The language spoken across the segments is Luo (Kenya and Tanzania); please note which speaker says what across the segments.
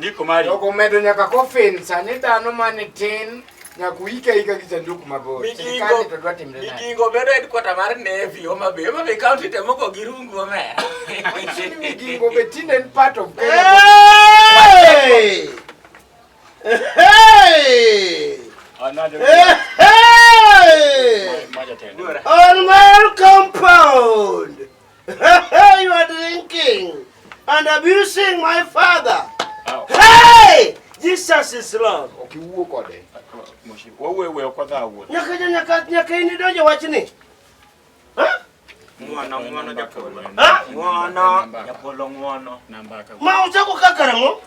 Speaker 1: ndiko mari
Speaker 2: Doko medo nyaka coffin sani dhano mane tin nyaka ika gi sanduku mabor. Sirikal to dwa timre nade.
Speaker 3: Migingo bedo headquarter mar Navy Homa Bay county temo ko girungu ome.
Speaker 2: Migingo betin en part of Kenya.
Speaker 4: Hey! Hey!
Speaker 1: another
Speaker 4: Hey! On my compound! You are drinking and abusing my father. Hey! Jesus is Lord.
Speaker 2: Okiwuo kode.
Speaker 1: Wewe okwadha wuo.
Speaker 4: Nyaka ini donjo wachni. Ha?
Speaker 3: Ng'wono japolo.
Speaker 4: Ha?
Speaker 3: Japolo ng'wono.
Speaker 4: Ma uchako kakarango?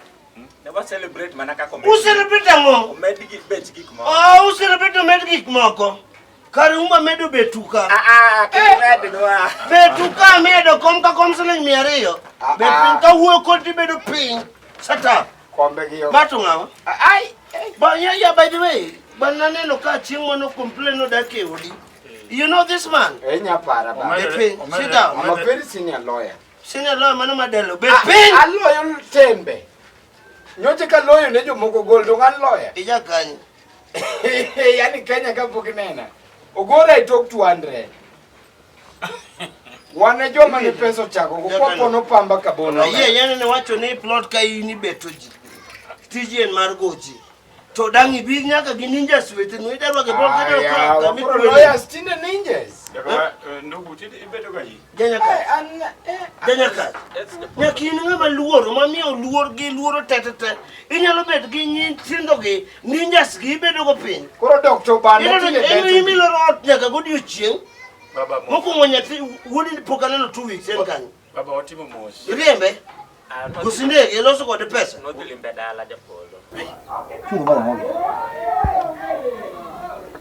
Speaker 3: Never celebrate mana kako.
Speaker 4: Celebrate ngo?
Speaker 3: Med gik bet gik moko.
Speaker 4: Oh, celebrate med gik moko. Karuma medo betuka.
Speaker 3: Med noa.
Speaker 4: Betuka medo kom ka kom siling 200. Betuka wuo kodi bedo piny. Shut up.
Speaker 2: Kombe gi yo.
Speaker 4: Matunga.
Speaker 2: Ai.
Speaker 4: But yeah, by the way, but no ka chingwa no complain no dake odi. You know this man?
Speaker 2: Enya para ba.
Speaker 4: Sit down.
Speaker 2: I'm a very senior lawyer.
Speaker 4: Senior lawyer mano madelo. Bepin.
Speaker 2: A lawyer tembe. Nyote ka lawyer ne jomoko gol to an lawyer.
Speaker 4: Ija kanyi.
Speaker 2: Yani Kenya ka pok nena. Ogora I talk 200. Wana joma ni peso chako kwa pono pamba kabono.
Speaker 4: Yani ne wacho ni plot ka ini betoji. Tiji en margoji. To dangi big nyaka gi ninjas wete no idaro ke bol kedo ka mi
Speaker 2: lawyers tinde ninjas.
Speaker 1: Ndugu tinde ibedo gaji.
Speaker 4: Janyaka. Janyaka. Nyakini ngama luoro mamiyo luor gi luoro tetete. Inyalo bet gi nyithindo gi ninjas gi bedo go piny.
Speaker 2: Koro Dr. Banda tinde
Speaker 4: beto. Imi lorot nyaka godiochieng.
Speaker 1: Baba mo.
Speaker 4: Moko nyathi wodi pokano 2 weeks en kan.
Speaker 1: Baba otimo mos.
Speaker 4: Riembe. Kusinde eloso kode pesa.
Speaker 3: No dilimbe dala japolo.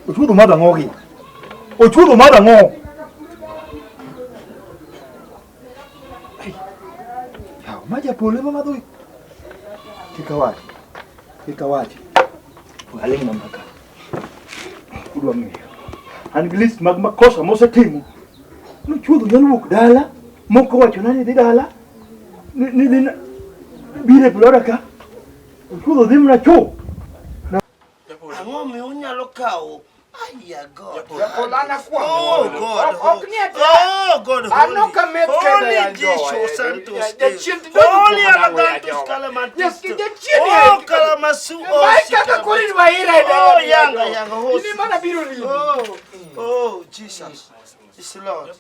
Speaker 5: Ochudo mada ngogi. Ochudo mada ngo. Ya, maja pole mama doi. Kikawachi. Kikawachi. Waling mamaka. Kudwa mimi. An list mag makosa mosetimo. No chudo nyaluk dala. Moko wacho nani dhi dala. Ni dhi bire plora ka. Chudo dhimna cho.
Speaker 4: Ango mi unyalo kawo. Aya God.
Speaker 2: Polana kwa.
Speaker 4: Oh God.
Speaker 2: Oh
Speaker 4: God.
Speaker 2: Ano ka met kena ya
Speaker 4: jo. Santos.
Speaker 2: Holy
Speaker 4: Holy Santos Calamatis. Oh Kalamasu.
Speaker 2: Maika ka kuri waira
Speaker 4: oh yanga.
Speaker 2: Ini mana biru ni.
Speaker 4: Oh Jesus. Is Lord.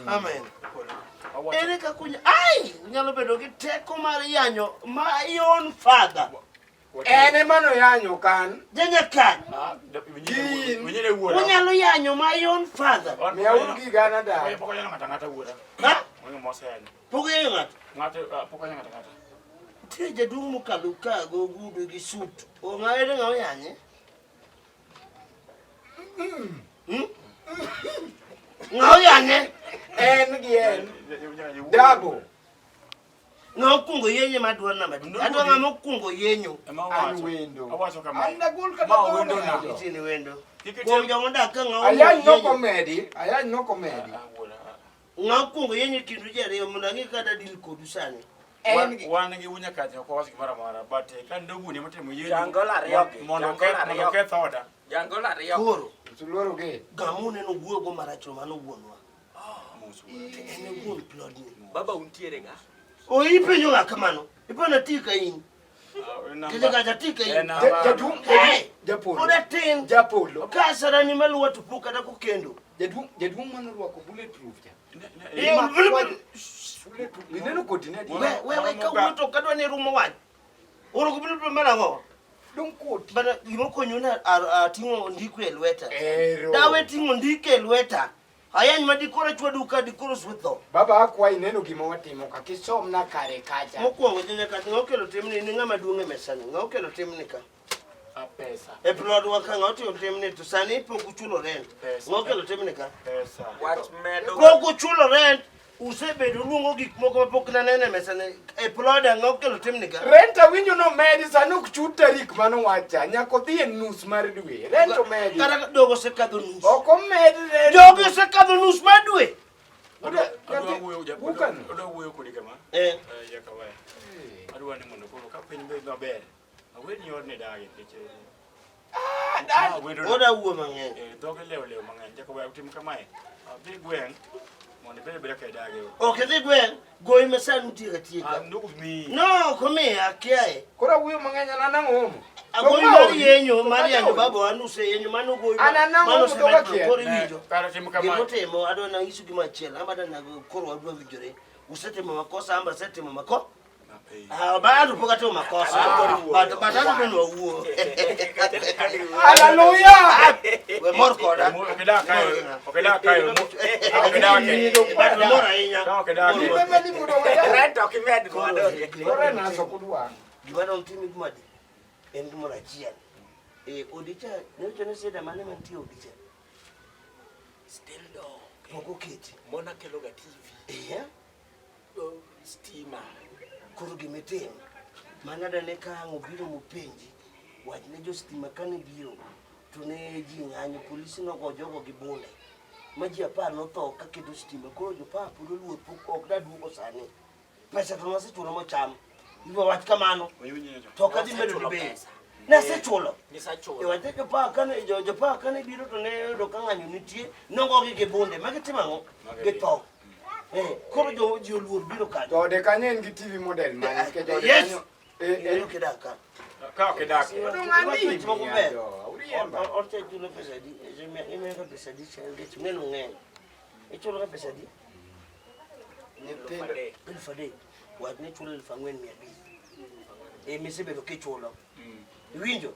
Speaker 4: Amen. Ereka kunya. Ai, unyalo bedo gi teko mar yanyo my own father.
Speaker 2: Ene mano yanyo kan.
Speaker 4: Janyaka.
Speaker 1: Winyere wuora.
Speaker 4: Unyalo yanyo my own father.
Speaker 2: Me augi gana da.
Speaker 1: Poko yana ngata wuora.
Speaker 4: Ha?
Speaker 1: Moyo moseni.
Speaker 4: Poko yana.
Speaker 1: Ngata poko yana ngata.
Speaker 4: Tie jadung mukaluka go gudu gi suit. O ngaere ngao yanye? Ngao yanye?
Speaker 2: En gien. Dabo.
Speaker 4: Ngao kungo yenye madwa na madu. Adwa ngamo kungo yenyo.
Speaker 2: An wendo.
Speaker 1: Awacho kama.
Speaker 2: Anda gul ka
Speaker 1: Ma wendo na.
Speaker 4: Itini wendo. Kuom jongoda ka ngao.
Speaker 2: Ayany no komedi.
Speaker 4: Ngao kungo yenye kindu jare munangi kada dil kodu sani.
Speaker 1: Wan gi wunya kaje ko wasi mara but kan dogu ne matemo yeni.
Speaker 3: Jangola riyo.
Speaker 1: Mondo ke thoda.
Speaker 3: Jangola riyo.
Speaker 4: Koro.
Speaker 2: Tuloro ge.
Speaker 4: Gamune no guogo maracho mano wuonwa. Ene wuon plod ni.
Speaker 3: Baba untiere ga.
Speaker 4: O ipenyo ga kamano. Ipona tika in. Kaja tika in.
Speaker 2: Japolo.
Speaker 4: Oda tin.
Speaker 2: Japolo.
Speaker 4: Kasara ni maluwa tupuka da kukendo.
Speaker 2: Jadung mano rwako bulletproof ja. Ineno kodine di.
Speaker 4: Wewe ka wuto kadwa ni rumo wany. Oro ko bulletproof mara ngo.
Speaker 2: Don't quote.
Speaker 4: Bana gimoko nyuna tingo ndiko e lweta. Dawe tingo ndiko e lweta. Ayany madikora chwa duka dikoro swetho.
Speaker 2: Baba akwa ineno gima watimo ka kisom na kare kacha.
Speaker 4: Mokwongo Janyaka ngokelo timni ni ngama duonge mesani. Ngokelo timni ka.
Speaker 2: Pesa.
Speaker 4: E plot waka ngotio timni to sani poku chulo rent. Ngokelo timni ka.
Speaker 2: Pesa.
Speaker 3: Watch medo.
Speaker 4: Poku chulo rent. Usebedo luongo gik moko mapok nanene mesani. E plot ngokelo timni ka.
Speaker 2: Renta winjo no medi sano kuchut tarik mano wacha. Nyako dhi nus mar dwe. Rento medi.
Speaker 4: Kara dogo se kadho nus.
Speaker 2: Oko medi rento.
Speaker 4: Dogo se kadho nus mar dwe.
Speaker 1: Odo wuyo kodi kama.
Speaker 4: Eh.
Speaker 1: Yakawa. adwa ni mondo koro ka piny be maber aweni odne dage nikech
Speaker 4: oda wuo mang'eny
Speaker 1: dhoge lew mang'eny jako wa utim kamae dhi gweng' mondo bede ka dage
Speaker 4: ok dhi gweng' goyi mesani utieka tieka
Speaker 1: ndugu mi
Speaker 4: no komi akiaye
Speaker 2: Kora wuyo mang'eny anang'omo.
Speaker 4: agoyi mar yenyo mar yanyo babo anuse yenyo mano goyi mano semetro koro iwinjo
Speaker 1: kara tim kamae
Speaker 4: gimotimo adwa nang'iso gima achiel amada nago koro wadwa winjore usetimo makosa amba setimo makosa bado pok atimo makosa but adwa ni wawuo
Speaker 2: Hallelujah.
Speaker 4: we mor koda
Speaker 1: okeda kayo
Speaker 4: bado mor ahinya
Speaker 2: Mimi ni mudo wa.
Speaker 3: Rento kimed godo.
Speaker 2: Kora naso kudwa.
Speaker 4: gima dong timi gima di en gimoro achiel odicha ne seda mane mantie odicha
Speaker 3: Still dog.
Speaker 4: pok oketi
Speaker 3: Mona kelo ga TV. Stima.
Speaker 4: koro gimitimo manada ne ka ang' obiro mopenji wach ne jo stima kane biro to ne ji ng'anyo polisi nogo jogo gi bunde ma ji 10 notho ka kedo stima koro jo 10 pod oluor pok ok da duogo sani pesa to nasechulo mocham ibo wach kamano to ka dhi medo be nasechulo
Speaker 3: Nisachulo.
Speaker 4: wach jo 10 kane jo 10 kane biro to ne yudo ka ng'anyo nitie nogo gi bunde ma gitimo ang'o githo koro jo ji oluor biro kanyo
Speaker 2: To de kanyen gi TV model man ke jo
Speaker 4: yes
Speaker 2: kanyo.
Speaker 4: kidaka
Speaker 1: ka okedak
Speaker 4: orte chulo pesa di ime ka pesa di chenge chimeno ng'eny ichulo ka pesa di elfade wat ne chulo 4,500 misebedo kichulo iwinjo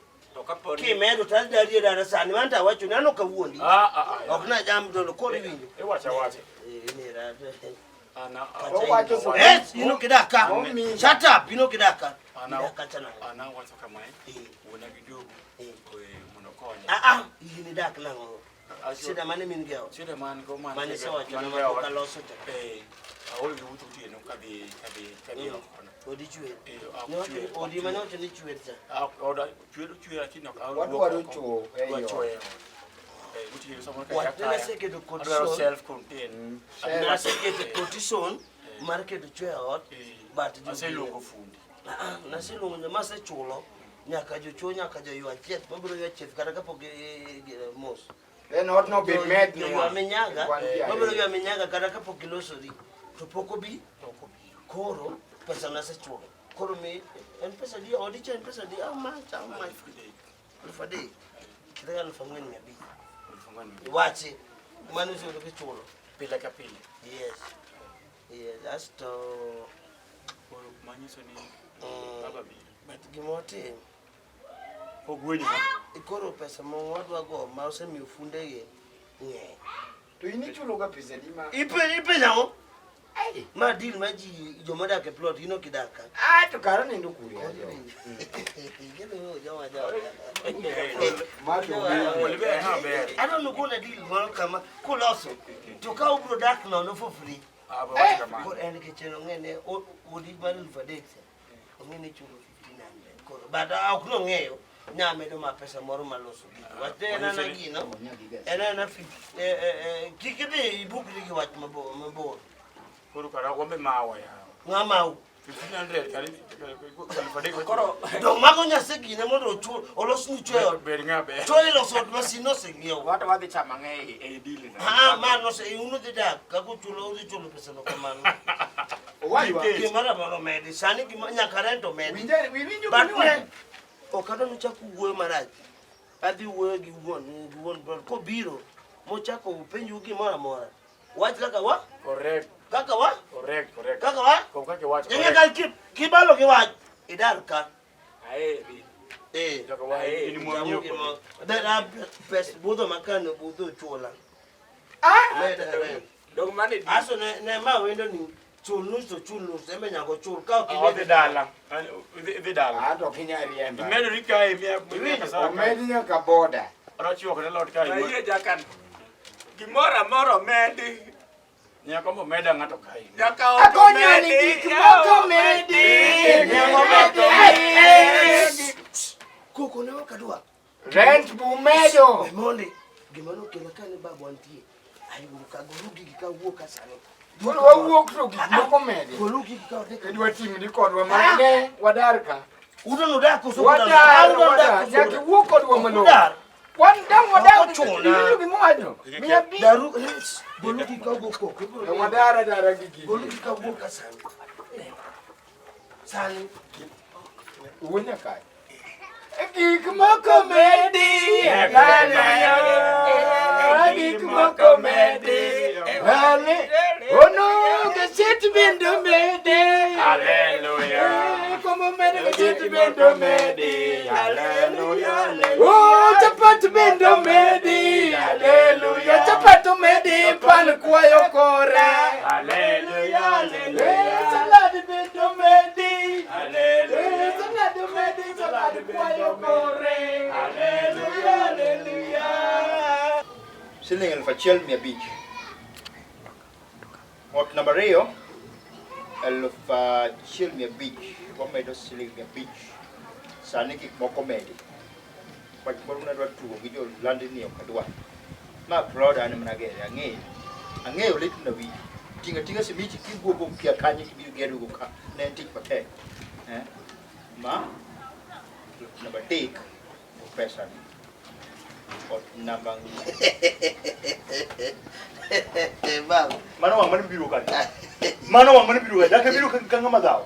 Speaker 4: kimedo tal darie dara sani manta wacho nano kawuondi ok na jam dolo koro iwinjo
Speaker 1: wacha
Speaker 4: ne rada
Speaker 1: ana
Speaker 2: Wacho so.
Speaker 4: yes ino kidaka shut up ino kidaka
Speaker 1: ana wacho kamae wona giduogo
Speaker 4: monokonya ini dak nango sida mane min geo
Speaker 1: sida man go man
Speaker 4: mane sawa jona ma ka loso te
Speaker 1: awol gi wutu tieno kabi
Speaker 4: odi chwe odi mane ocho ni chwe ta
Speaker 1: oda chwe akino ka
Speaker 2: Wadwa cho
Speaker 1: wacho wuti someone ka
Speaker 4: what na se ke do condition
Speaker 1: self contained
Speaker 4: na se ke do condition mar ke do chwe ot but
Speaker 1: ase longo fundi
Speaker 4: na se longo ma se chulo nyaka jo cho nyaka jo ywa chet mabro ywa chet kata kapok mos
Speaker 2: En ot no be med
Speaker 4: yo ywa menyaga mabro ywa menyaga kata kapok ilosori to poko bi koro pesa na se chulo koro mi en pesa di odi chen pesa di ma fade kira na famwen mi abi wachi manu se do chulo
Speaker 1: pila ka pila
Speaker 4: yes that's to
Speaker 1: manyiso ni baba bi
Speaker 4: but gimote
Speaker 1: ogweni
Speaker 4: ikoro pesa mo wadwa go ma ose mi ufunde ye nge
Speaker 2: To ini chulo ga pesa di ma.
Speaker 4: ipe nyawo ma deal ma ji jomoda ke plot ino kidaka
Speaker 2: To kara ni ndukuri ajo.
Speaker 4: gelo jawa jawa
Speaker 2: Ma to
Speaker 1: walibe ha be
Speaker 4: I don't know gonna deal mo kama kuloso to ka ubro dak no for free
Speaker 1: aba wacho kama
Speaker 4: ko en ke cheno ngene odi baril fadete ngene chulo 1,500 koro bada ok no ngeyo nyamedo ma pesa moro maloso wate na gino ena kikide ibukri ki wat mabo
Speaker 1: koro kara wambe mawa ya
Speaker 4: ngama
Speaker 1: 1500 kali fade koro
Speaker 4: do mago nyase gine mondo chu olos ni chwe
Speaker 1: ber ngabe
Speaker 4: to ilo sot masino sengio
Speaker 3: Watu wadhi chama ng'e e deal na.
Speaker 4: ma no se uno de da ka go chulo udi chulo pesa no kamano
Speaker 2: Waiwa.
Speaker 4: ki mara baro medi sani ki nyaka rento medi
Speaker 2: Winjo
Speaker 4: but
Speaker 2: kuni
Speaker 4: ne okado no chaku wuoyo marach adhi wuoyo gi wuon bro ko biro mo chako penju gi mora mora wach kaka wa
Speaker 1: correct
Speaker 4: kaka wa kaka wa
Speaker 1: ko kake wacho
Speaker 4: yenye kal kibalo gi wach idar ka
Speaker 3: Aeri.
Speaker 1: Jaka wa ini mo
Speaker 4: da pes budo makano budo chula
Speaker 3: Dog mane di.
Speaker 4: aso ne ma wendo ni chulus to chulus embe nyago chul ka
Speaker 1: the dala the dala
Speaker 2: To kinya riemba.
Speaker 1: medo rika e mi kasa
Speaker 2: Omedi nyaka boda.
Speaker 1: rachiwo kana lot kai
Speaker 3: Aie jakan. Gimora moro medi.
Speaker 1: nyaka mo meda ngato kai
Speaker 3: Nyaka
Speaker 2: Akonya ni gik moko medi.
Speaker 4: koko ne wakadwa
Speaker 2: Rent bumedo.
Speaker 4: monde gimano kela kane babu antie ayi ka gorugi ka wuo ka sano
Speaker 2: Koro wawuok to gik moko medi.
Speaker 4: Poluki ka de.
Speaker 2: Edwa tim ni kodwa mane wadar ka.
Speaker 4: Udo no da ko so.
Speaker 2: Wadar. Jaki wuok kodwa malo. Wan dang wadar chuna. Ilu gimo ajo. Miya bi.
Speaker 4: Daru poluki ka go ko.
Speaker 2: Wadara gigi.
Speaker 4: Poluki ka go ka san. San.
Speaker 2: Unya kai. Gik moko medi. Hallelujah. Gik moko medi. Hallelujah. Ono gesit bendo medi.
Speaker 1: Hallelujah.
Speaker 2: Como medi gesit bendo medi.
Speaker 1: Hallelujah.
Speaker 2: Oh, chapat bendo medi. Hallelujah. Chapat medi pan kwayo kore.
Speaker 1: Hallelujah. Hallelujah.
Speaker 2: Salad bendo medi.
Speaker 1: Hallelujah.
Speaker 2: Salad medi. Salad kwayo kore. Hallelujah. Hallelujah.
Speaker 5: Siling elfu achiel mia abich. Ot namba ariyo elfu achiel mia abich. Wamedo siling mia abich. Sani gik moko medi. Wach moro nadwa tugo gi jo landi ni ok adwa. Ma proud an managere ang'eyo lit na wi. Tinga simiti kiguogo kia kanye kibiro gedo go ka. Ne tich matek. Ma namba tek pesa ni. Ot namba
Speaker 4: Bang.
Speaker 5: Mano wang mana biru kan? Dah biru kan ngama dao.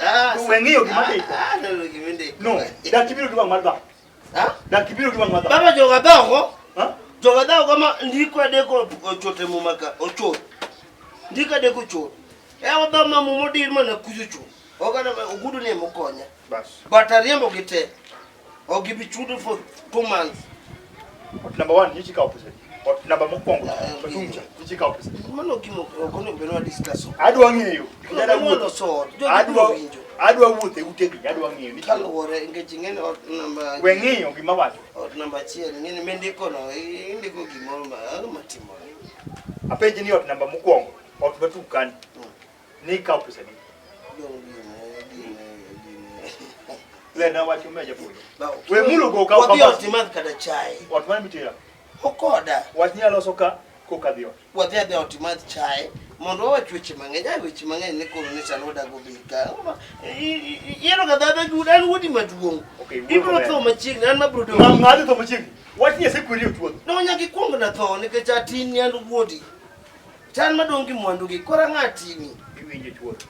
Speaker 5: Wengi ogi mati.
Speaker 4: No gimende.
Speaker 5: No, dah biru ki wang mata. Dah biru ki wang mata.
Speaker 4: Baba joga dao.
Speaker 5: Ha?
Speaker 4: Joga dao kama ndiko de ko chote mumaka ocho. Ndika de ko cho. Oda mamu modir mana kujuchu. Ogana ogudu ne mokonya.
Speaker 5: Bas.
Speaker 4: Batariembo gite. Ogi bi chudu for 2 months.
Speaker 5: Ot number 1 yichi ka opposite. Ot number mokwongo. Batunja yichi ka opposite.
Speaker 4: Mano kimo okono benwa discussion.
Speaker 5: Adwa ng'eyo. Adwa wuothe utegi adwa ng'eyo ni
Speaker 4: Kalore ngechingene ot number.
Speaker 5: Weng'iyo gima wacho.
Speaker 4: Ot number 1 ngene mendiko no indiko gimoro matimo.
Speaker 5: Apenji ni ot number mokwongo. Ot batukan. Ni ka opposite. Lena wacho meja puyo. We mulo go ka
Speaker 4: Wadi otimath kada chai.
Speaker 5: Ot man mitira.
Speaker 4: Okoda.
Speaker 5: Wach nyalo soka koka dio.
Speaker 4: Wadi ade otimath chai. Mondo wachuche mang'eny. Weche mang'eny ne kono ni sanoda go bika. Yero ga dada judan wudi maduong'.
Speaker 5: Okay.
Speaker 4: Ibro tho machiegni an mabro do.
Speaker 5: Ng'ado to machiegni. Wach ni sekwiri otuodo.
Speaker 4: No nyaki kuong na tho nikech atin ni an wuodi. Tan madongi mwandu gi kora ng'atini.
Speaker 5: Iwinje tuodo.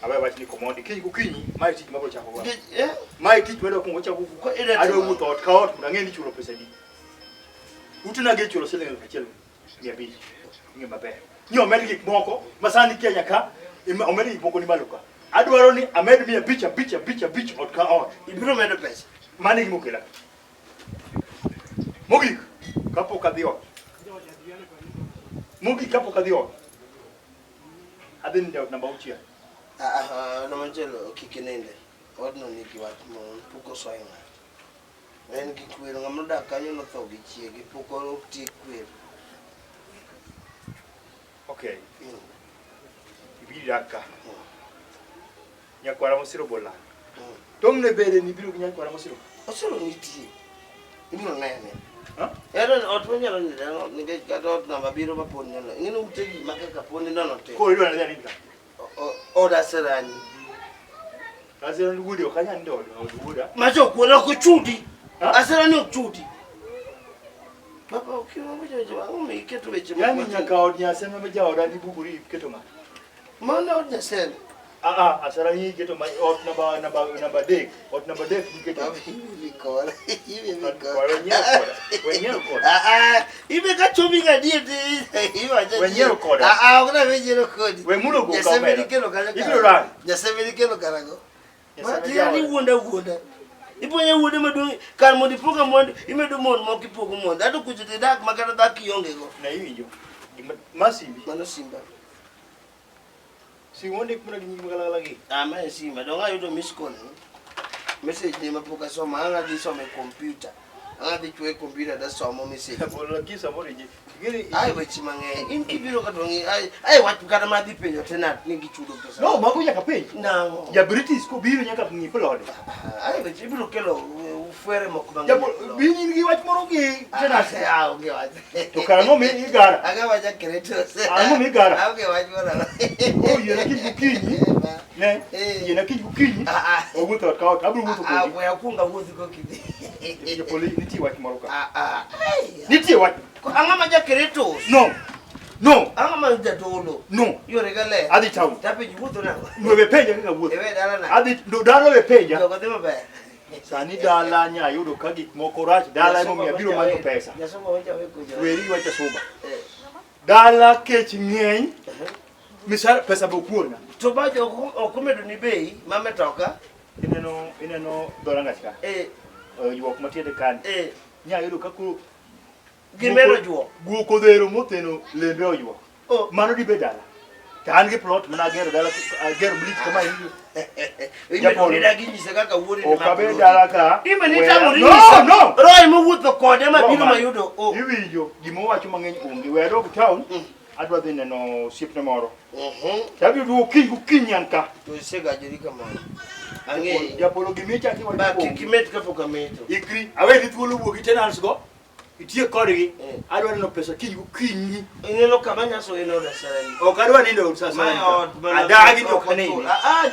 Speaker 5: Abai wach ni komondi kinyi kukinyi mai tich mabro chako gwa.
Speaker 4: Eh?
Speaker 5: Mai tich wedo kungo chako ku. Adwa wuotho ot ka ot kuna ng'eni chulo pesa di. Utuna ge chulo siling elfu achiel mia abich. Ng'e maber. Nyo med gik moko masani Kenya ka omed gik moko ni maluka. Adwaro ni amed mia abich ot ka ot.
Speaker 4: Ibro medo pesa.
Speaker 5: Mane gimo kela. Mogik kapok adhi ot. Adhi ndio namba 6.
Speaker 4: No manchelo kikinende. Odno nigi wach mon puko soinga. En gi kwero ng'amoda kanyo no tho gi chiegi puko ti kwero.
Speaker 5: Okay. Ibiri aka. Nyakwara mosiro bola. Tong ne bere ni biru nyakwara mosiro.
Speaker 4: Osoro nitie. Ibro nene.
Speaker 5: Ha?
Speaker 4: Ero ot manyalo nige kata ot namba biro mapon nyalo. Ngino utegi makaka poni nono te.
Speaker 5: Ko iro na nini ka?
Speaker 4: Oda serani.
Speaker 5: Asira ngudi okanya ndo nguda.
Speaker 4: Macho kuona kuchudi.
Speaker 5: Ha?
Speaker 4: Asera ni ochudi. Baba ukiwa mmoja wangu meiketu weche
Speaker 5: Yani nyaka od nyasema meja oda ni buguri keto ma.
Speaker 4: Mana od nyasema.
Speaker 5: Asara hii keto ma ot namba dek. Ot namba dek ni keto.
Speaker 4: Vikora. Hivi vikora.
Speaker 5: Wenyewe koda.
Speaker 4: Ibe kachomi ngadiete. Hivi aje.
Speaker 5: Wenyewe koda.
Speaker 4: Kuna wenyewe kodi.
Speaker 5: We mulo go ka.
Speaker 4: Nyasema nikelo karago.
Speaker 5: Ibiro ran.
Speaker 4: Nyasema nikelo karago.
Speaker 5: Nyasema
Speaker 4: ni wonda. Iponye wuode madung kan mondi poga mondi imedo mon mo kipogo mondi ato kujete dak makata dak yonge go
Speaker 5: Na hiyo masibi.
Speaker 4: mano simba
Speaker 5: Si wonde kuna gini magala lagi.
Speaker 4: ama simba donga yudo miss call message ni mapoka soma anga di some computer anga di chwe computer da somo message
Speaker 5: Bola kisa mori je. Gini
Speaker 4: ai wechi mange in kibiro kadongi ai watu kata madhi penyo tena nigi chudo pesa
Speaker 5: no mago nyaka pay.
Speaker 4: na
Speaker 5: Ya British ko biro nyaka ngi plod.
Speaker 4: ai wechi biro kelo fuere moko bang.
Speaker 5: Japol bini gi wach moro gi tena
Speaker 4: se a onge wach.
Speaker 5: to karango mi igara.
Speaker 4: Aga wacha Keretos.
Speaker 5: Ango mi igara.
Speaker 4: Onge wach moro.
Speaker 5: Oh yena kibukinyi. Ne? Yena kibukinyi. Owuotho ka abro wuotho ko.
Speaker 4: We akunga wuotho ko kidi.
Speaker 5: Japol nitie wach moro ka.
Speaker 4: Nitie
Speaker 5: wach.
Speaker 4: Anga ma ja Keretos.
Speaker 5: No.
Speaker 4: Anga ma ja Dolo.
Speaker 5: No.
Speaker 4: Yore gale.
Speaker 5: Adhi town.
Speaker 4: Tapi wuotho na.
Speaker 5: No be penja kaka wuotho.
Speaker 4: Ewe dala na.
Speaker 5: Adhi do dala be penja.
Speaker 4: Jogo dhi maber.
Speaker 5: Sani dala nya yudo ka gik moko rach dala emo miya biro manyo pesa.
Speaker 4: Jasomo wacha we kujo.
Speaker 5: Weri wacha soba. Dala kech ng'eny. Misal pesa bokuona.
Speaker 4: To ba jo okumedo ni bei mametoka.
Speaker 5: Ineno dola ngachka. Yuok matiende kan. Nya yudo ka ku
Speaker 4: Gimero juo.
Speaker 5: Guoko dhero moteno lembe oyuok. Mano dibe dala. Kan gi plot mana gero dala gero blitz kama hiyo.
Speaker 4: Japol ni dagi nyise kaka wuori ni
Speaker 5: mapolo. Okabe dala ka.
Speaker 4: Ime ni tamu ni
Speaker 5: No.
Speaker 4: Roy mo wuotho kode ma biro mayudo.
Speaker 5: Iwinjo gimo wacho mang'eny onge wedo ku town. Adwa dhi neno siepne moro. Tabi duo kinyi an ka.
Speaker 4: To sega jori kamano. Ang'e.
Speaker 5: Japolo gimicha ki wacho.
Speaker 4: Ba kimet ka pok ameto.
Speaker 5: Ikri awe ni thuolo wuogi tenants go. Itie kodgi. Adwa neno pesa kinyi.
Speaker 4: Ineno kama nyaso ino resani.
Speaker 5: Ok adwa nindo sasa. Adagi to kanini.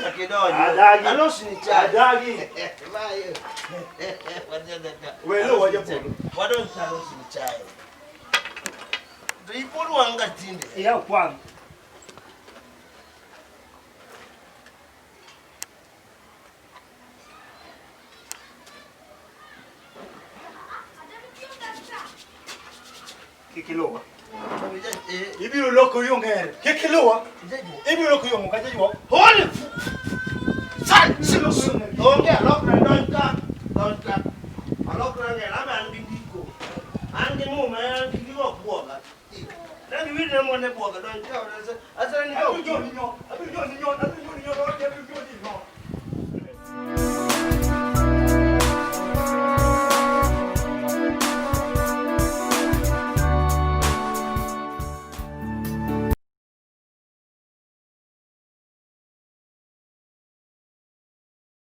Speaker 4: Nyakidonjo.
Speaker 5: Adagi.
Speaker 4: Alosi ni chai.
Speaker 5: Adagi.
Speaker 4: Mayo.
Speaker 5: Welo wajapolo.
Speaker 4: Wadon alosi ni chai. To ipolo wanga tinde.
Speaker 5: Ya kwangu. Kikilowa. Ibiro loko yongere. Kikilowa. Ibiro loko yongo kaje yo.
Speaker 4: Holy. San. Onge lokra donka. Alokra ne laba ndiko. Ange mu ma ndiko bwoga. Nani wili mo ne bwoga donka. Asa ni ko.
Speaker 5: Abiro nyo.